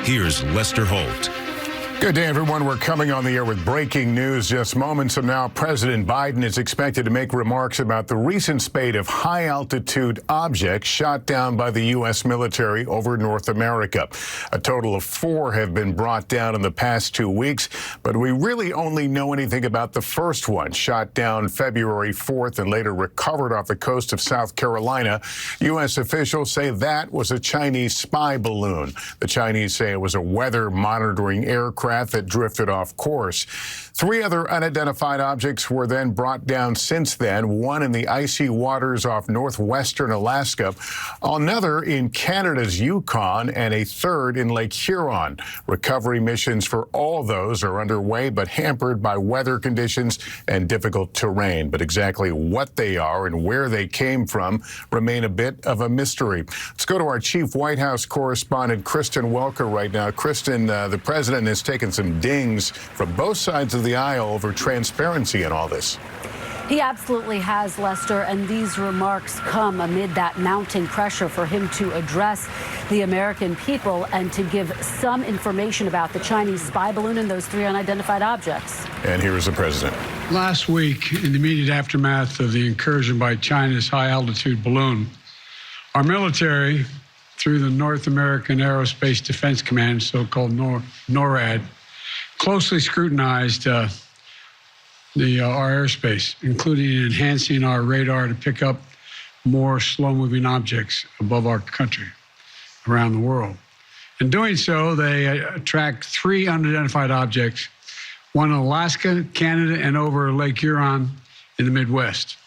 Here's Lester Holt. Good day, everyone. We're coming on the air with breaking news just moments from now. President Biden is expected to make remarks about the recent spate of high-altitude objects shot down by the U.S. military over North America. A total of 4 have been brought down in the past 2 weeks, but we really only know anything about the first one, shot down February 4th and later recovered off the coast of South Carolina. U.S. officials say that was a Chinese spy balloon. The Chinese say it was a weather monitoring aircraft that drifted off course. 3 other unidentified objects were then brought down since then, one in the icy waters off northwestern Alaska, another in Canada's Yukon, and a third in Lake Huron. Recovery missions for all those are underway, but hampered by weather conditions and difficult terrain. But exactly what they are and where they came from remain a bit of a mystery. Let's go to our chief White House correspondent, Kristen Welker, right now. Kristen, the president has taken some dings from both sides of the aisle over transparency in all this. He absolutely has, Lester, and these remarks come amid that mounting pressure for him to address the American people and to give some information about the Chinese spy balloon and those 3 unidentified objects. And here is the president. Last week, in the immediate aftermath of the incursion by China's high-altitude balloon, our military, through the North American Aerospace Defense Command, so-called NORAD, closely scrutinized our airspace, including enhancing our radar to pick up more slow-moving objects above our country, around the world. In doing so, they tracked 3 unidentified objects, one in Alaska, Canada, and over Lake Huron in the Midwest.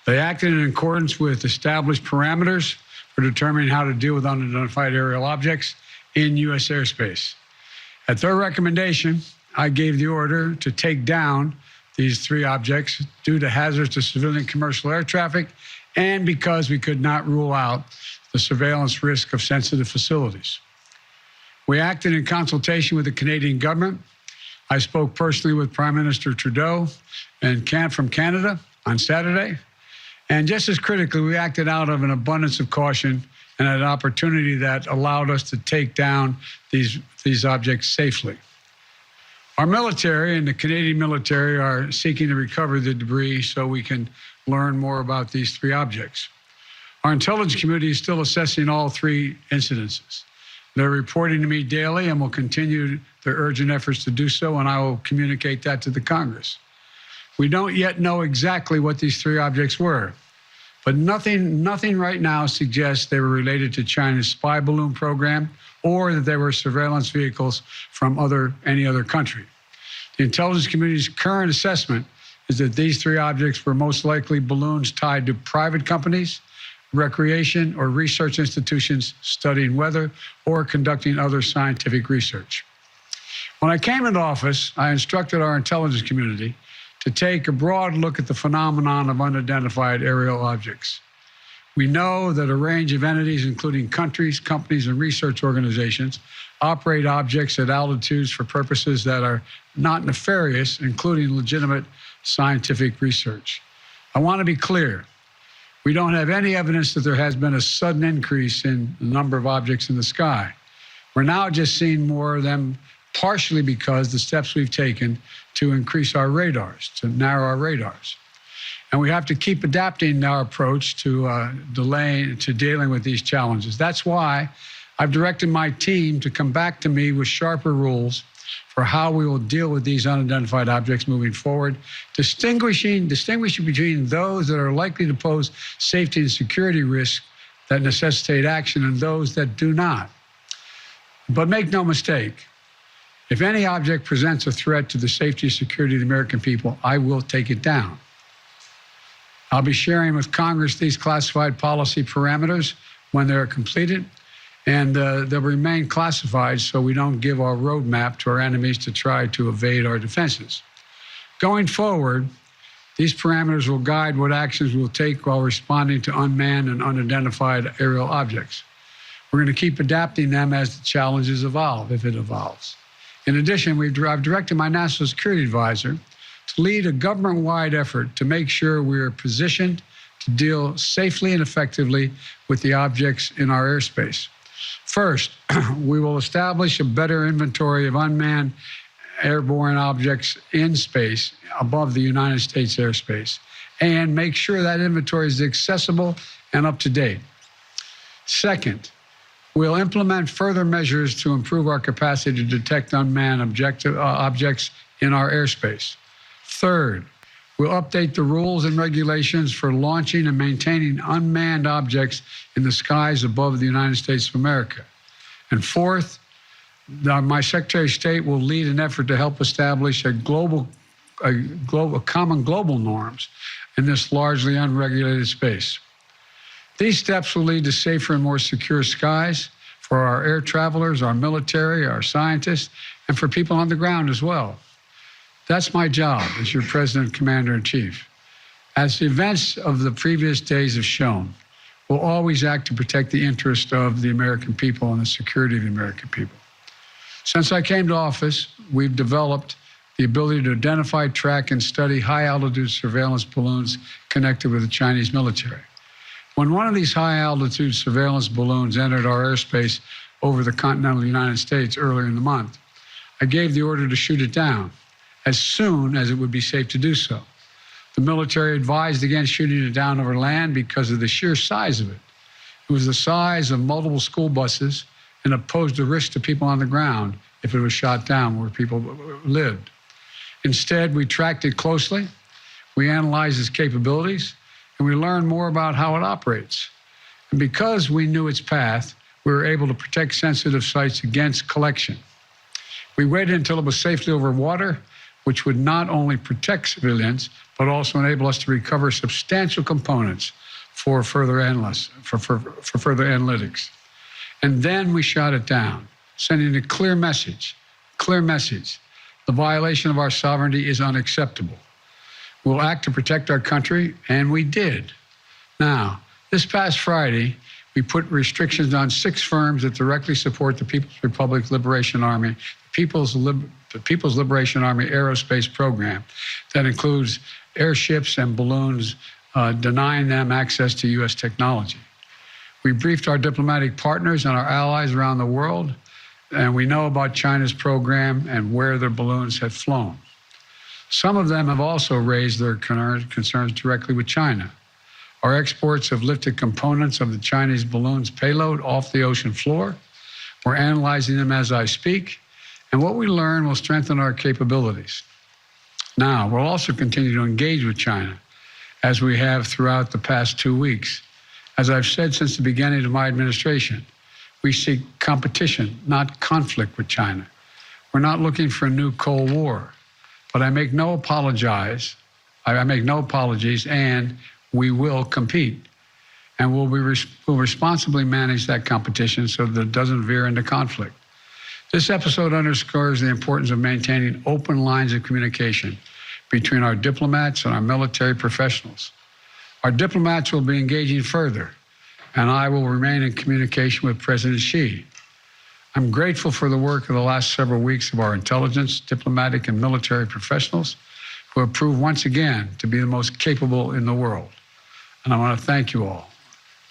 They acted in accordance with established parameters for determining how to deal with unidentified aerial objects in U.S. airspace. At their recommendation, I gave the order to take down these 3 objects due to hazards to civilian commercial air traffic and because we could not rule out the surveillance risk of sensitive facilities. We acted in consultation with the Canadian government. I spoke personally with Prime Minister Trudeau from Canada on Saturday. And just as critically, we acted out of an abundance of caution and an opportunity that allowed us to take down these objects safely. Our military and the Canadian military are seeking to recover the debris so we can learn more about these 3 objects. Our intelligence community is still assessing all 3 incidences. They're reporting to me daily and will continue their urgent efforts to do so, and I will communicate that to the Congress. We don't yet know exactly what these 3 objects were, but nothing right now suggests they were related to China's spy balloon program or that they were surveillance vehicles from any other country. The intelligence community's current assessment is that these 3 objects were most likely balloons tied to private companies, recreation or research institutions studying weather or conducting other scientific research. When I came into office, I instructed our intelligence community to take a broad look at the phenomenon of unidentified aerial objects. We know that a range of entities, including countries, companies, and research organizations, operate objects at altitudes for purposes that are not nefarious, including legitimate scientific research. I want to be clear. We don't have any evidence that there has been a sudden increase in the number of objects in the sky. We're now just seeing more of them, partially because the steps we've taken to increase our radars, to narrow our radars. And we have to keep adapting our approach to dealing with these challenges. That's why I've directed my team to come back to me with sharper rules for how we will deal with these unidentified objects moving forward, distinguishing between those that are likely to pose safety and security risks that necessitate action and those that do not. But make no mistake, if any object presents a threat to the safety and security of the American people, I will take it down. I'll be sharing with Congress these classified policy parameters when they're completed, and they'll remain classified so we don't give our roadmap to our enemies to try to evade our defenses. Going forward, these parameters will guide what actions we'll take while responding to unmanned and unidentified aerial objects. We're going to keep adapting them as the challenges evolve, if it evolves. In addition, I've directed my national security advisor to lead a government-wide effort to make sure we are positioned to deal safely and effectively with the objects in our airspace. First, we will establish a better inventory of unmanned airborne objects in space above the United States airspace and make sure that inventory is accessible and up to date. Second, we'll implement further measures to improve our capacity to detect unmanned objects in our airspace. Third, we'll update the rules and regulations for launching and maintaining unmanned objects in the skies above the United States of America. And fourth, my Secretary of State will lead an effort to help establish common global norms in this largely unregulated space. These steps will lead to safer and more secure skies for our air travelers, our military, our scientists, and for people on the ground as well. That's my job as your President, Commander-in-Chief. As the events of the previous days have shown, we'll always act to protect the interest of the American people and the security of the American people. Since I came to office, we've developed the ability to identify, track, and study high-altitude surveillance balloons connected with the Chinese military. When one of these high-altitude surveillance balloons entered our airspace over the continental United States earlier in the month, I gave the order to shoot it down as soon as it would be safe to do so. The military advised against shooting it down over land because of the sheer size of it. It was the size of multiple school buses and it posed a risk to people on the ground if it was shot down where people lived. Instead, we tracked it closely, we analyzed its capabilities, and we learned more about how it operates. And because we knew its path, we were able to protect sensitive sites against collection. We waited until it was safely over water, which would not only protect civilians, but also enable us to recover substantial components for further analytics. And then we shot it down, sending a clear message. The violation of our sovereignty is unacceptable. We'll act to protect our country, and we did. Now, this past Friday, we put restrictions on 6 firms that directly support the People's Republic Liberation Army, the People's Liberation Army Aerospace Program. That includes airships and balloons, denying them access to U.S. technology. We briefed our diplomatic partners and our allies around the world, and we know about China's program and where their balloons have flown. Some of them have also raised their concerns directly with China. Our exports have lifted components of the Chinese balloon's payload off the ocean floor. We're analyzing them as I speak, and what we learn will strengthen our capabilities. Now, we'll also continue to engage with China, as we have throughout the past 2 weeks. As I've said since the beginning of my administration, we seek competition, not conflict with China. We're not looking for a new Cold War, but I make no apologies, and we will compete. And we'll responsibly manage that competition so that it doesn't veer into conflict. This episode underscores the importance of maintaining open lines of communication between our diplomats and our military professionals. Our diplomats will be engaging further, and I will remain in communication with President Xi. I'm grateful for the work of the last several weeks of our intelligence, diplomatic, and military professionals who have proved once again to be the most capable in the world. And I want to thank you all.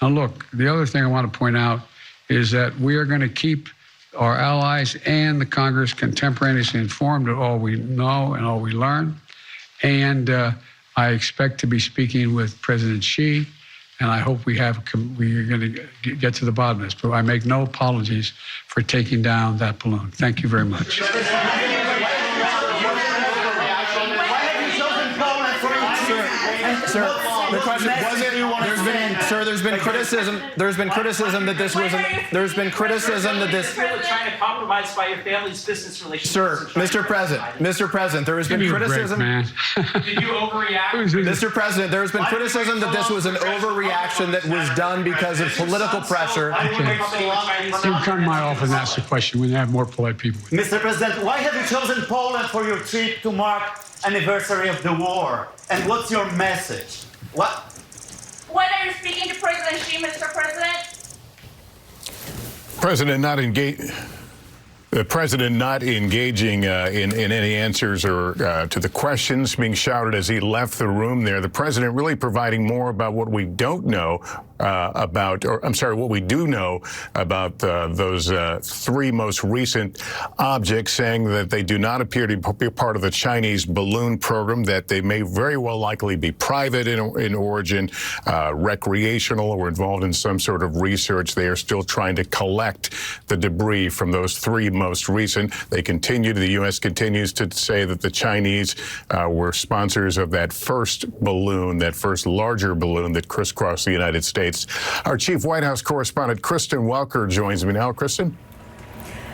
Now look, the other thing I want to point out is that we are going to keep our allies and the Congress contemporaneously informed of all we know and all we learn. And I expect to be speaking with President Xi, and I hope we are going to get to the bottom of this. But I make no apologies for taking down that balloon. Thank you very much. Sir, the question wasn't. There's been criticism. There's been criticism that this wasn't. There's been criticism that this. Trying to compromise by your family's business relations. Sir, Mr. President, there has been criticism. Did you overreact? Mr. President, there has been criticism that this was an overreaction that was done because of political pressure. You can come to my office and ask the question when you have more polite people. Mr. President, why have you chosen Poland for your trip to mark anniversary of the war? And what's your message? What? When are you speaking to President Xi, Mr. President? The president not engaging in any answers or to the questions being shouted as he left the room there. The president really providing more about what we don't know what we do know about those three most recent objects, saying that they do not appear to be part of the Chinese balloon program, that they may very well likely be private in origin, recreational, or involved in some sort of research. They are still trying to collect the debris from those three most recent. The U.S. continues to say that the Chinese were sponsors of that first balloon, that first larger balloon that crisscrossed the United States. Our chief White House correspondent, Kristen Welker, joins me now. Kristen?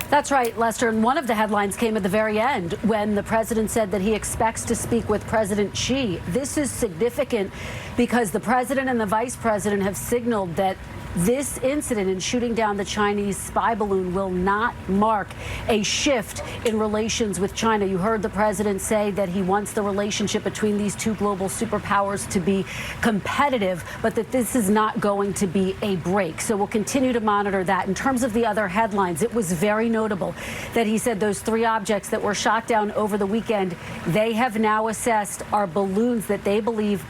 That's right, Lester. And one of the headlines came at the very end when the president said that he expects to speak with President Xi. This is significant because the president and the vice president have signaled that this incident in shooting down the Chinese spy balloon will not mark a shift in relations with China. You heard the president say that he wants the relationship between these two global superpowers to be competitive, but that this is not going to be a break. So we'll continue to monitor that. In terms of the other headlines, it was very notable that he said those three objects that were shot down over the weekend, they have now assessed are balloons that they believe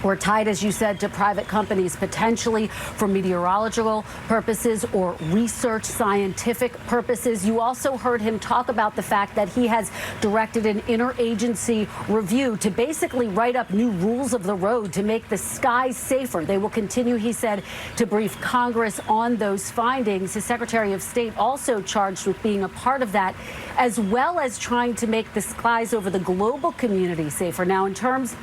were tied, as you said, to private companies, potentially for meteorological purposes or research scientific purposes. You also heard him talk about the fact that he has directed an interagency review to basically write up new rules of the road to make the skies safer. They will continue, he said, to brief Congress on those findings. His Secretary of State also charged with being a part of that, as well as trying to make the skies over the global community safer. Now, in terms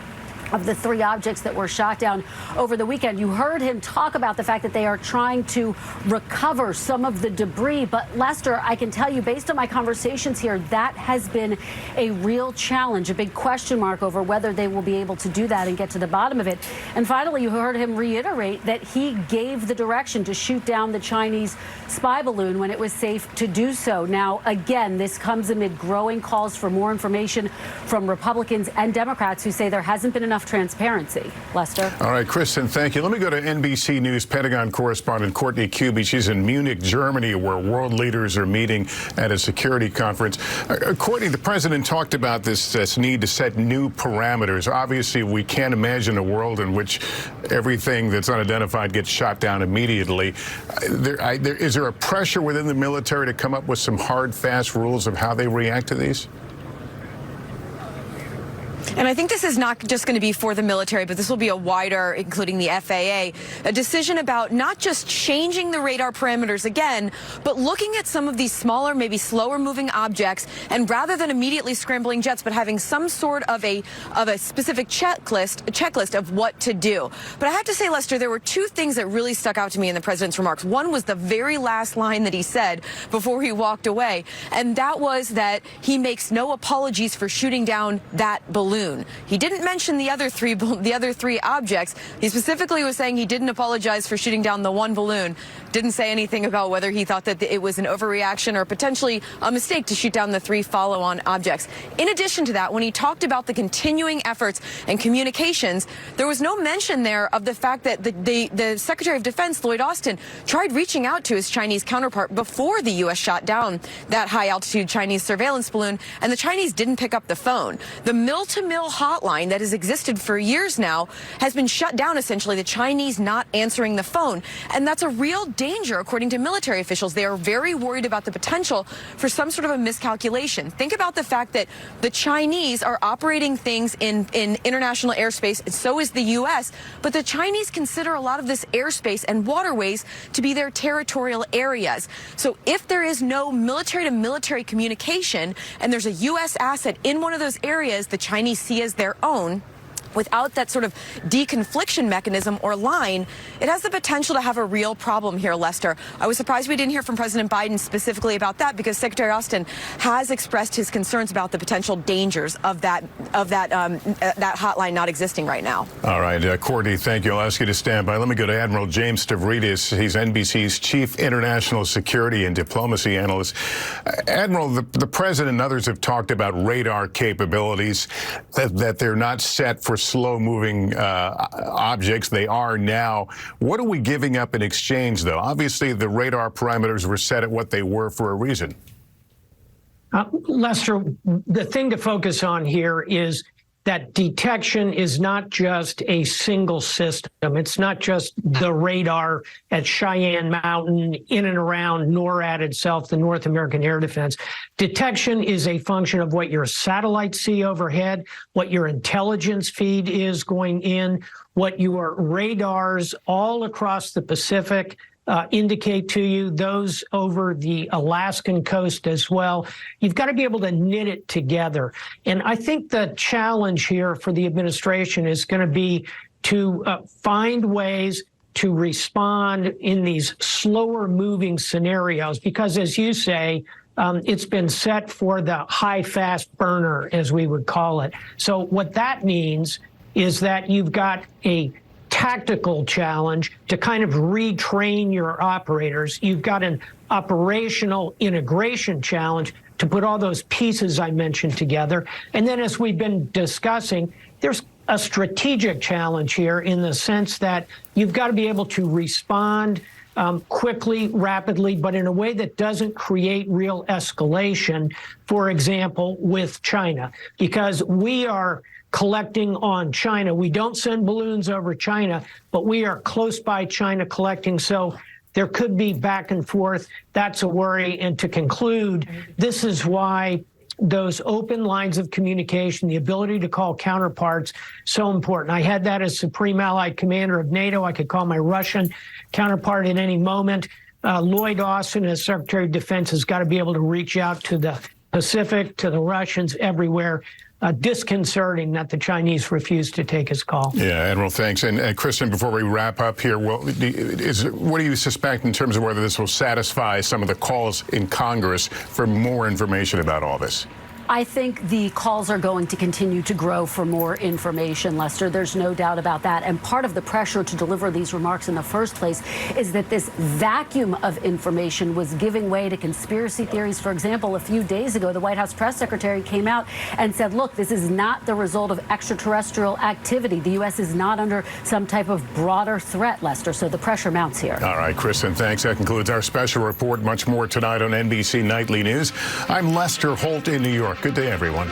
of the three objects that were shot down over the weekend, you heard him talk about the fact that they are trying to recover some of the debris. But Lester, I can tell you, based on my conversations here, that has been a real challenge, a big question mark over whether they will be able to do that and get to the bottom of it. And finally, you heard him reiterate that he gave the direction to shoot down the Chinese spy balloon when it was safe to do so. Now, again, this comes amid growing calls for more information from Republicans and Democrats who say there hasn't been enough transparency. Lester? All right, Kristen, thank you. Let me go to NBC News Pentagon correspondent Courtney Kube. She's in Munich, Germany, where world leaders are meeting at a security conference. Courtney, the president talked about this need to set new parameters. Obviously, we can't imagine a world in which everything that's unidentified gets shot down immediately. Is there a pressure within the military to come up with some hard, fast rules of how they react to these? And I think this is not just going to be for the military, but this will be a wider, including the FAA, a decision about not just changing the radar parameters again, but looking at some of these smaller, maybe slower moving objects, and rather than immediately scrambling jets, but having some sort of a specific checklist of what to do. But I have to say, Lester, there were two things that really stuck out to me in the president's remarks. One was the very last line that he said before he walked away, and that was that he makes no apologies for shooting down that balloon. He didn't mention the other three objects. He specifically was saying he didn't apologize for shooting down the one balloon. Didn't say anything about whether he thought that it was an overreaction or potentially a mistake to shoot down the three follow-on objects. In addition to that, when he talked about the continuing efforts and communications, there was no mention there of the fact that the Secretary of Defense, Lloyd Austin, tried reaching out to his Chinese counterpart before the U.S. shot down that high-altitude Chinese surveillance balloon, and the Chinese didn't pick up the phone. The mill-to-mill hotline that has existed for years now has been shut down, essentially, the Chinese not answering the phone. And that's a real danger, according to military officials. They are very worried about the potential for some sort of a miscalculation. Think about the fact that the Chinese are operating things in international airspace, and so is the U.S., but the Chinese consider a lot of this airspace and waterways to be their territorial areas. So if there is no military-to-military communication and there's a U.S. asset in one of those areas the Chinese see as their own, without that sort of deconfliction mechanism or line, it has the potential to have a real problem here, Lester. I was surprised we didn't hear from President Biden specifically about that, because Secretary Austin has expressed his concerns about the potential dangers of that hotline not existing right now. All right, Courtney, thank you. I'll ask you to stand by. Let me go to Admiral James Stavridis. He's NBC's Chief International Security and Diplomacy Analyst. Admiral, the president and others have talked about radar capabilities, that they're not set for slow-moving objects. They are now. What are we giving up in exchange, though? Obviously, the radar parameters were set at what they were for a reason. Lester, the thing to focus on here is that detection is not just a single system. It's not just the radar at Cheyenne Mountain, in and around NORAD itself, the North American Air Defense. Detection is a function of what your satellites see overhead, what your intelligence feed is going in, what your radars all across the Pacific indicate to you, those over the Alaskan coast as well. You've got to be able to knit it together. And I think the challenge here for the administration is going to be to find ways to respond in these slower moving scenarios, because as you say, it's been set for the high fast burner, as we would call it. So what that means is that you've got a tactical challenge to kind of retrain your operators. You've got an operational integration challenge to put all those pieces I mentioned together. And then, as we've been discussing, there's a strategic challenge here in the sense that you've got to be able to respond quickly, rapidly, but in a way that doesn't create real escalation, for example, with China, because we are collecting on China. We don't send balloons over China, but we are close by China collecting. So there could be back and forth. That's a worry. And to conclude, this is why those open lines of communication, the ability to call counterparts, so important. I had that as Supreme Allied Commander of NATO. I could call my Russian counterpart at any moment. Lloyd Austin, as Secretary of Defense, has got to be able to reach out to the Pacific, to the Russians, everywhere. Disconcerting that the Chinese refused to take his call. Yeah, Admiral, thanks. And Kristen, before we wrap up here, what do you suspect in terms of whether this will satisfy some of the calls in Congress for more information about all this? I think the calls are going to continue to grow for more information, Lester. There's no doubt about that. And part of the pressure to deliver these remarks in the first place is that this vacuum of information was giving way to conspiracy theories. For example, a few days ago, the White House press secretary came out and said, look, this is not the result of extraterrestrial activity. The U.S. is not under some type of broader threat, Lester. So the pressure mounts here. All right, Kristen, thanks. That concludes our special report. Much more tonight on NBC Nightly News. I'm Lester Holt in New York. Good day, everyone.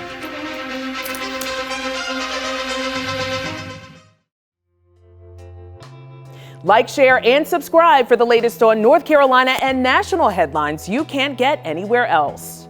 Like, share, and subscribe for the latest on North Carolina and national headlines you can't get anywhere else.